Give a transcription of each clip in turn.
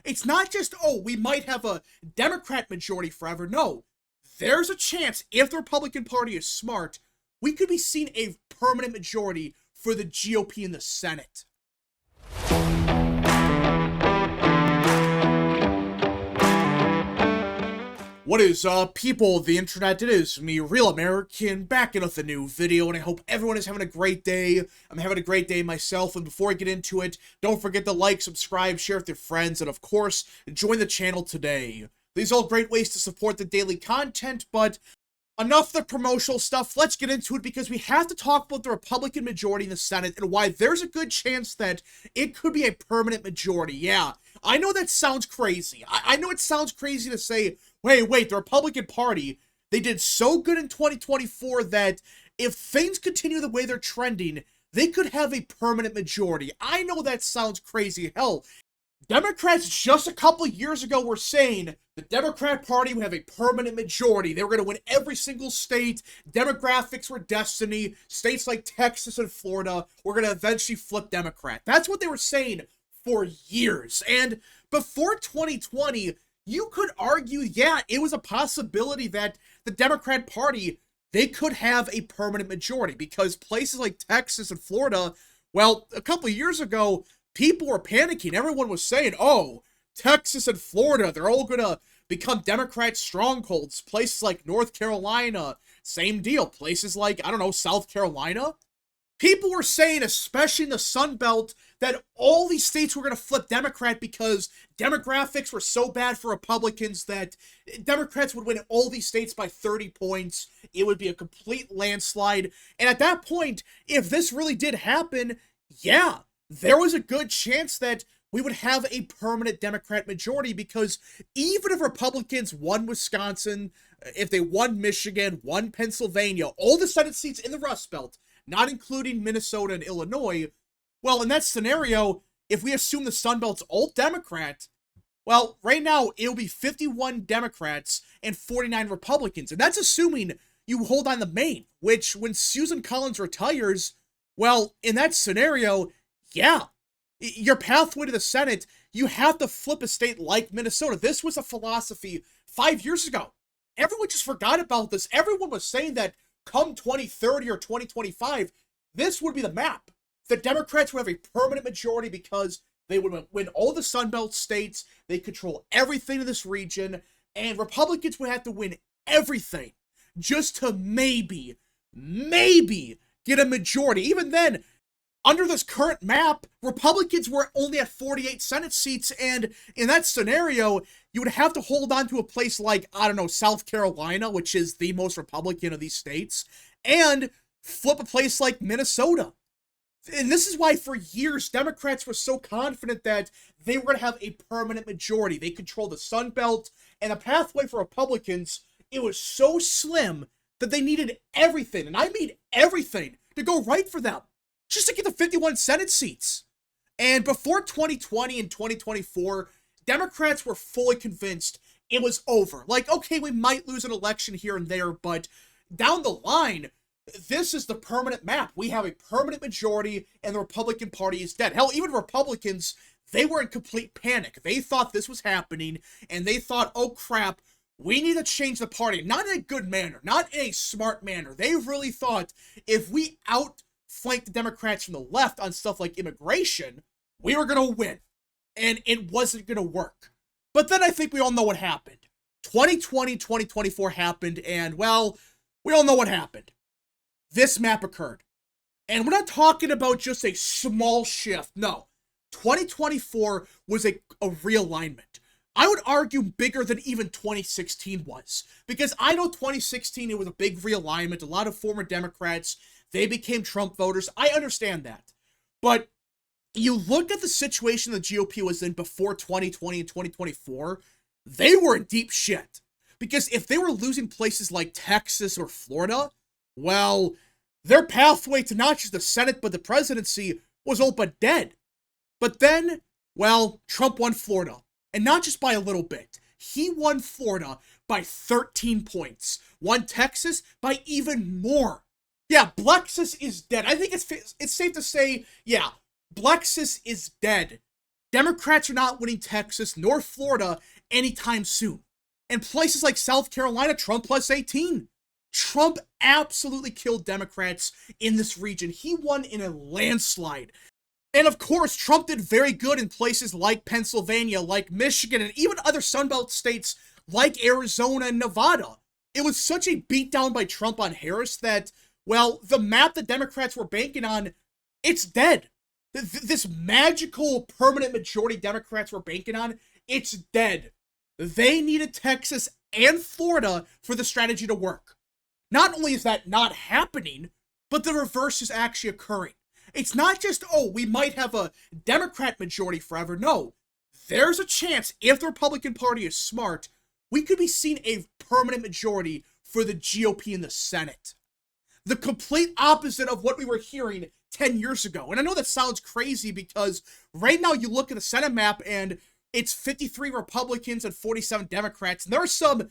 it's not just, oh, we might have a Democrat majority forever. No, there's a chance, if the Republican Party is smart, we could be seeing a permanent majority for the GOP in the Senate. What is up, people of the internet? It is me, Real American, back in with a new video, and I hope everyone is having a great day. I'm having a great day myself, and before I get into it, don't forget to like, subscribe, share with your friends, and of course, join the channel today. These are all great ways to support the daily content, but enough of the promotional stuff. Let's get into it, because we have to talk about the Republican majority in the Senate and why there's a good chance that it could be a permanent majority. Yeah, I know that sounds crazy. I know it sounds crazy to say, wait, the Republican Party, they did so good in 2024 that if things continue the way they're trending, they could have a permanent majority. I know that sounds crazy. Hell, Democrats just a couple years ago were saying the Democrat Party would have a permanent majority. They were going to win every single state. Demographics were destiny. States like Texas and Florida were going to eventually flip Democrat. That's what they were saying for years. And before 2020, you could argue, yeah, it was a possibility that the Democrat Party, they could have a permanent majority, because places like Texas and Florida, well, a couple of years ago, people were panicking. Everyone was saying, oh, Texas and Florida, they're all going to become Democrat strongholds. Places like North Carolina, same deal. Places like, I don't know, South Carolina. People were saying, especially in the Sun Belt, that all these states were going to flip Democrat because demographics were so bad for Republicans that Democrats would win all these states by 30 points. It would be a complete landslide. And at that point, if this really did happen, yeah, there was a good chance that we would have a permanent Democrat majority, because even if Republicans won Wisconsin, if they won Michigan, won Pennsylvania, all the Senate seats in the Rust Belt, not including Minnesota and Illinois, well, in that scenario, if we assume the Sun Belt's all Democrat, well, right now, it'll be 51 Democrats and 49 Republicans. And that's assuming you hold on to Maine, which, when Susan Collins retires, well, in that scenario, yeah, your pathway to the Senate, you have to flip a state like Minnesota. This was a philosophy 5 years ago. Everyone just forgot about this. Everyone was saying that come 2030 or 2025, this would be the map. The Democrats would have a permanent majority because they would win all the Sunbelt states, they control everything in this region, and Republicans would have to win everything just to maybe get a majority. Even then, under this current map, Republicans were only at 48 Senate seats, and in that scenario, you would have to hold on to a place like, I don't know, South Carolina, which is the most Republican of these states, and flip a place like Minnesota. And this is why for years, Democrats were so confident that they were going to have a permanent majority. They control the Sun Belt, and the pathway for Republicans, it was so slim that they needed everything, and I mean everything, to go right for them, just to get the 51 Senate seats. And before 2020 and 2024, Democrats were fully convinced it was over. Like, okay, we might lose an election here and there, but down the line, this is the permanent map. We have a permanent majority, and the Republican Party is dead. Hell, even Republicans, they were in complete panic. They thought this was happening, and they thought, oh crap, we need to change the party. Not in a good manner, not in a smart manner. They really thought if we outflanked the Democrats from the left on stuff like immigration, we were going to win. And it wasn't going to work. But then I think we all know what happened. 2020, 2024 happened, and, well, we all know what happened. This map occurred. And we're not talking about just a small shift. No. 2024 was a realignment. I would argue bigger than even 2016 was. Because I know 2016, it was a big realignment. A lot of former Democrats, they became Trump voters. I understand that. But you look at the situation the GOP was in before 2020 and 2024, they were in deep shit. Because if they were losing places like Texas or Florida, well, their pathway to not just the Senate but the presidency was all but dead. But then, well, Trump won Florida. And not just by a little bit. He won Florida by 13 points. Won Texas by even more. Yeah, Blexus is dead. I think it's safe to say, yeah, Blexus is dead. Democrats are not winning Texas nor Florida anytime soon. And places like South Carolina, Trump plus 18. Trump absolutely killed Democrats in this region. He won in a landslide. And of course, Trump did very good in places like Pennsylvania, like Michigan, and even other Sunbelt states like Arizona and Nevada. It was such a beatdown by Trump on Harris that, well, the map the Democrats were banking on, it's dead. This magical permanent majority Democrats were banking on, it's dead. They needed Texas and Florida for the strategy to work. Not only is that not happening, but the reverse is actually occurring. It's not just, oh, we might have a Democrat majority forever. No, there's a chance, if the Republican Party is smart, we could be seeing a permanent majority for the GOP in the Senate. The complete opposite of what we were hearing 10 years ago. And I know that sounds crazy because right now you look at the Senate map and it's 53 Republicans and 47 Democrats. And there are some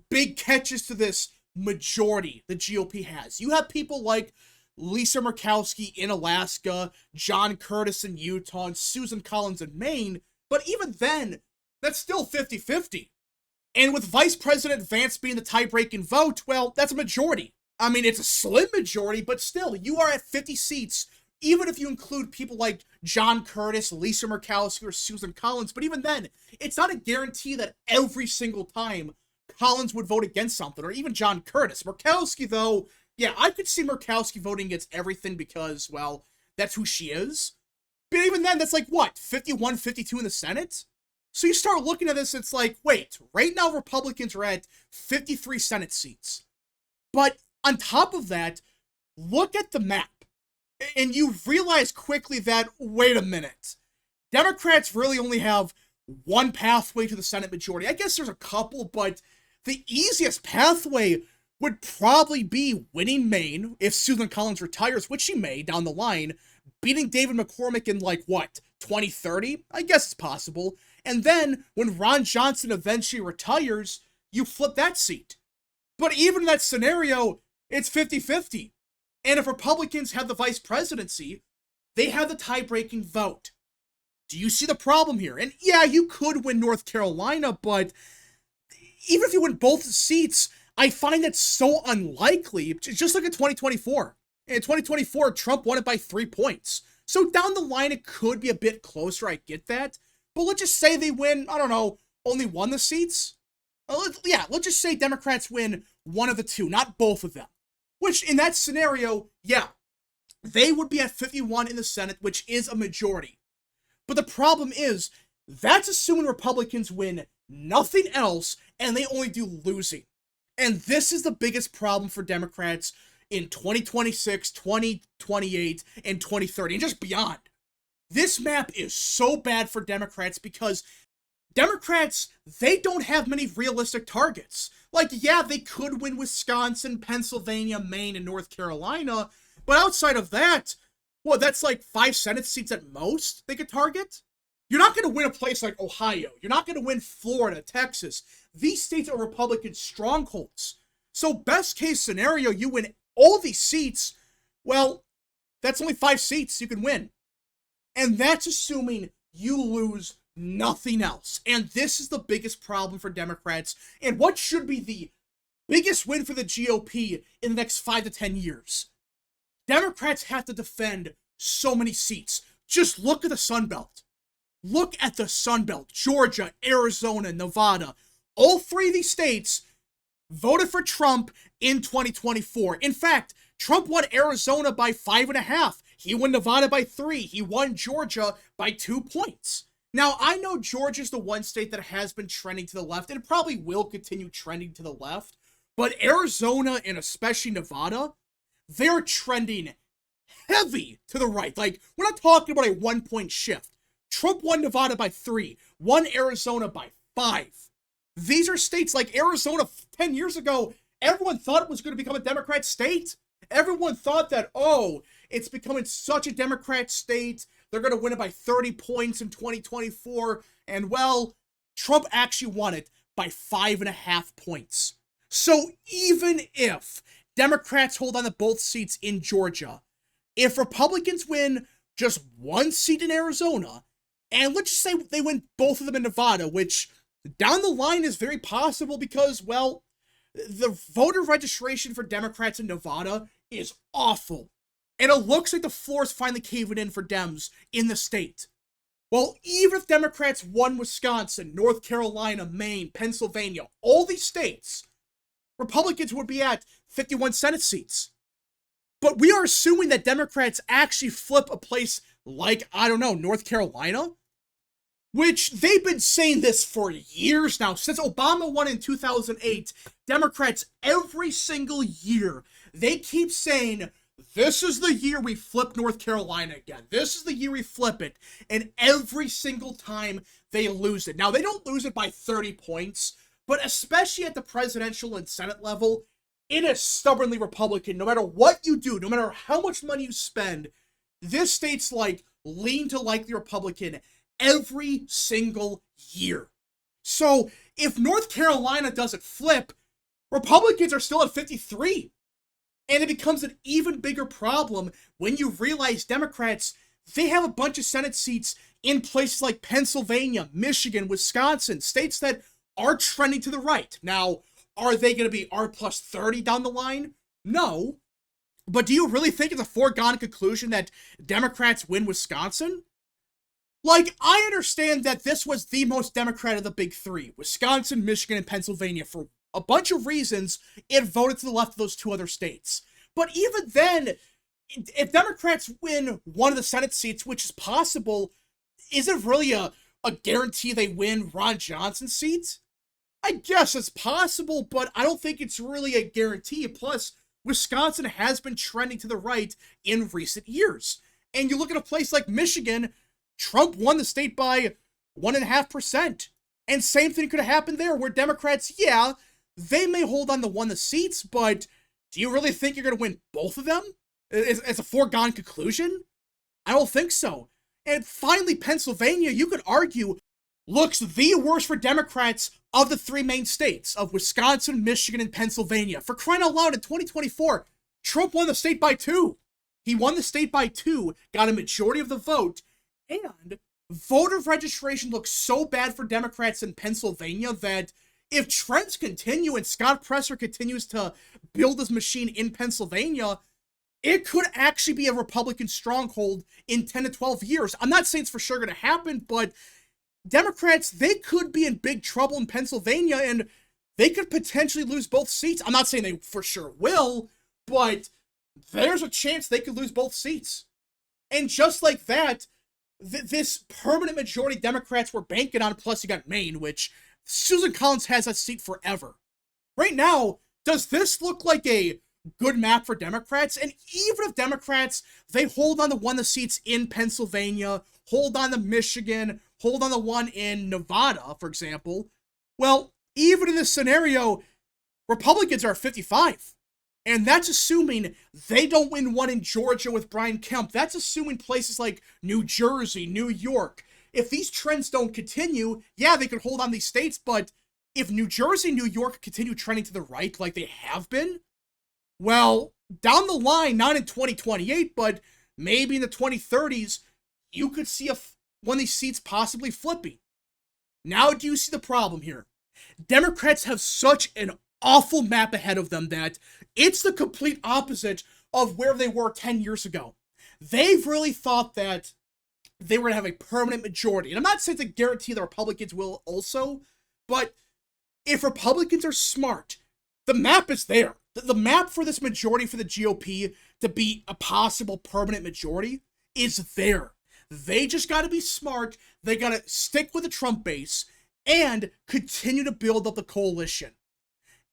big catches to this majority the GOP has. You have people like Lisa Murkowski in Alaska, John Curtis in Utah, and Susan Collins in Maine. But even then, that's still 50-50. And with Vice President Vance being the tie-breaking vote, well, that's a majority. I mean, it's a slim majority, but still, you are at 50 seats, even if you include people like John Curtis, Lisa Murkowski, or Susan Collins. But even then, it's not a guarantee that every single time Collins would vote against something, or even John Curtis. Murkowski, though, yeah, I could see Murkowski voting against everything because, well, that's who she is. But even then, that's like, what, 51, 52 in the Senate? So you start looking at this, it's like, wait, right now Republicans are at 53 Senate seats. But on top of that, look at the map. And you realize quickly that, wait a minute, Democrats really only have one pathway to the Senate majority. I guess there's a couple, but the easiest pathway would probably be winning Maine if Susan Collins retires, which she may down the line, beating David McCormick in like, what, 2030? I guess it's possible. And then when Ron Johnson eventually retires, you flip that seat. But even in that scenario, it's 50-50. And if Republicans have the vice presidency, they have the tie-breaking vote. Do you see the problem here? And yeah, you could win North Carolina, but even if you win both seats, I find that so unlikely. Just look at 2024. In 2024, Trump won it by 3 points. So down the line, it could be a bit closer, I get that. But let's just say they win, I don't know, only one of the seats. Let's just say Democrats win one of the two, not both of them. Which, in that scenario, yeah, they would be at 51 in the Senate, which is a majority. But the problem is, that's assuming Republicans win nothing else, and they only do losing. And this is the biggest problem for Democrats in 2026, 2028, and 2030, and just beyond. This map is so bad for Democrats because Democrats, they don't have many realistic targets. Like, yeah, they could win Wisconsin, Pennsylvania, Maine, and North Carolina, but outside of that, well, that's like 5 Senate seats at most they could target. You're not going to win a place like Ohio. You're not going to win Florida, Texas. These states are Republican strongholds. So best case scenario, you win all these seats. Well, that's only 5 seats you can win. And that's assuming you lose nothing else. And this is the biggest problem for Democrats. And what should be the biggest win for the GOP in the next 5 to 10 years? Democrats have to defend so many seats. Just look at the Sun Belt. Look at the Sun Belt. Georgia, Arizona, Nevada. All 3 of these states voted for Trump in 2024. In fact, Trump won Arizona by 5.5. He won Nevada by 3. He won Georgia by 2 points. Now, I know Georgia's the one state that has been trending to the left, and it probably will continue trending to the left. But Arizona, and especially Nevada, they're trending heavy to the right. Like, we're not talking about a 1-point shift. Trump won Nevada by 3, won Arizona by 5. These are states like Arizona 10 years ago, everyone thought it was going to become a Democrat state. Everyone thought that, oh, it's becoming such a Democrat state. They're going to win it by 30 points in 2024. And, well, Trump actually won it by 5.5 points. So even if Democrats hold on to both seats in Georgia, if Republicans win just 1 seat in Arizona, And let's just say they win both of them in Nevada, which down the line is very possible because, well, the voter registration for Democrats in Nevada is awful. And it looks like the floor is finally caving in for Dems in the state. Well, even if Democrats won Wisconsin, North Carolina, Maine, Pennsylvania, all these states, Republicans would be at 51 Senate seats. But we are assuming that Democrats actually flip a place like, I don't know, North Carolina, which they've been saying this for years now. Since Obama won in 2008, Democrats every single year, they keep saying, this is the year we flip North Carolina again. This is the year we flip it. And every single time they lose it. Now, they don't lose it by 30 points, but especially at the presidential and Senate level, it is stubbornly Republican. No matter what you do, no matter how much money you spend, this state's like lean to likely Republican every single year. So if North Carolina doesn't flip, Republicans are still at 53. And it becomes an even bigger problem when you realize Democrats, they have a bunch of Senate seats in places like Pennsylvania, Michigan, Wisconsin, states that are trending to the right. Now, are they going to be R plus 30 down the line? No. But do you really think it's a foregone conclusion that Democrats win Wisconsin? Like, I understand that this was the most Democrat of the big three, Wisconsin, Michigan, and Pennsylvania. For a bunch of reasons, it voted to the left of those two other states. But even then, if Democrats win one of the Senate seats, which is possible, is it really a guarantee they win Ron Johnson's seat? I guess it's possible, but I don't think it's really a guarantee. Plus, Wisconsin has been trending to the right in recent years. And you look at a place like Michigan, Trump won the state by 1.5%. And same thing could have happened there, where Democrats, yeah, they may hold on to one of the seats, but do you really think you're going to win both of them? As a foregone conclusion? I don't think so. And finally, Pennsylvania, you could argue, looks the worst for Democrats of the three main states of Wisconsin, Michigan, and Pennsylvania. For crying out loud, in 2024, Trump won the state by 2. He won the state by 2, got a majority of the vote, and voter registration looks so bad for Democrats in Pennsylvania that if trends continue and Scott Presser continues to build his machine in Pennsylvania, it could actually be a Republican stronghold in 10 to 12 years. I'm not saying it's for sure going to happen, but Democrats, they could be in big trouble in Pennsylvania, and they could potentially lose both seats. I'm not saying they for sure will, but there's a chance they could lose both seats. And just like that, this permanent majority Democrats were banking on, plus you got Maine, which Susan Collins has that seat forever. Right now, does this look like a good map for Democrats? And even if Democrats, they hold on to one of the seats in Pennsylvania, hold on to Michigan, hold on to one in Nevada, for example, well, even in this scenario, Republicans are 55. And that's assuming they don't win one in Georgia with Brian Kemp. That's assuming places like New Jersey, New York. If these trends don't continue, yeah, they could hold on these states, but if New Jersey and New York continue trending to the right like they have been, well, down the line, not in 2028, but maybe in the 2030s, you could see one of these seats possibly flipping. Now, do you see the problem here? Democrats have such an awful map ahead of them that it's the complete opposite of where they were 10 years ago. They've really thought that they were going to have a permanent majority. And I'm not saying it's a guarantee the Republicans will also, but if Republicans are smart, the map is there. The map for this majority for the GOP to be a possible permanent majority is there. They just got to be smart. They got to stick with the Trump base and continue to build up the coalition.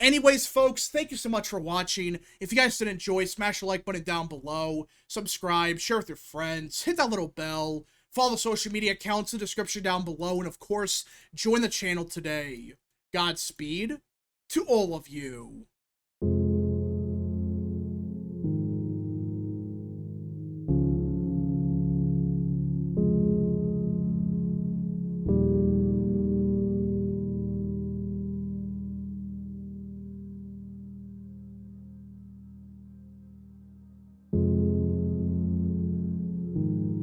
Anyways, folks, thank you so much for watching. If you guys did enjoy, smash the like button down below, subscribe, share with your friends, hit that little bell, follow the social media accounts in the description down below, and of course, join the channel today. Godspeed to all of you.